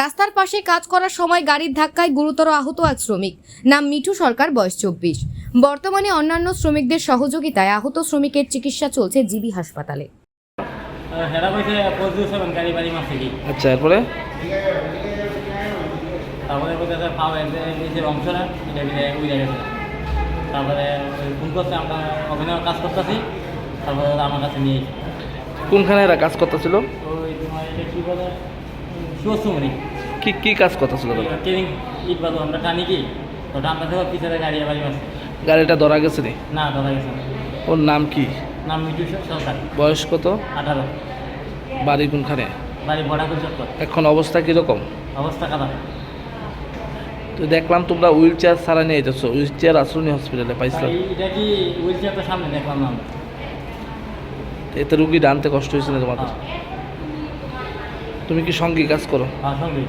রাস্তার পাশে কাজ করার সময় গাড়ির ধাক্কায় গুরুতর আহত এক শ্রমিক। নাম মিঠু সরকার, বয়স 24। বর্তমানে অন্যান্য শ্রমিকদের সহযোগিতায় আহত শ্রমিকের চিকিৎসা চলছে জিবি হাসপাতালে। আচ্ছা, এরপরে তারপরে ফোন করতে আমরা অভিনয় কাজ করতেছি, তারপরে আমার কাছে নিয়ে কোনখানে এরা কাজ করতেছিল? ওই তোমার এটা কী বলে শিবশ্রমণি কি কাজ করতেছিল? ট্রেনিং ইট বালু আমরা টানি কি ওটা আমরা থেকে পিছনে গাড়ি বাড়ি আছে। গাড়িটা ধরা গেছে নি? না ধরা গেছে না। ওর নাম কি? নাম মিঠু সরকার, বয়স কত? 18। বাড়ি কোনখানে? বাড়ি বড়াকুল চত্বর। এখন অবস্থা কিরকম? অবস্থা খারাপ। তো দেখলাম তোমরা হুইল চেয়ার ছাড়া নিয়ে যেতেছো, হুইল চেয়ার আসরণী হসপিটালে পাইছিলাম। এটা কি হুইল চেয়ারটা সামনে দেখলাম না আমরা। এতে রুগী আনতে কষ্ট হয়েছে না তোমাদের? তুমি কি সঙ্গী কাজ করো? হ্যাঁ, সঙ্গে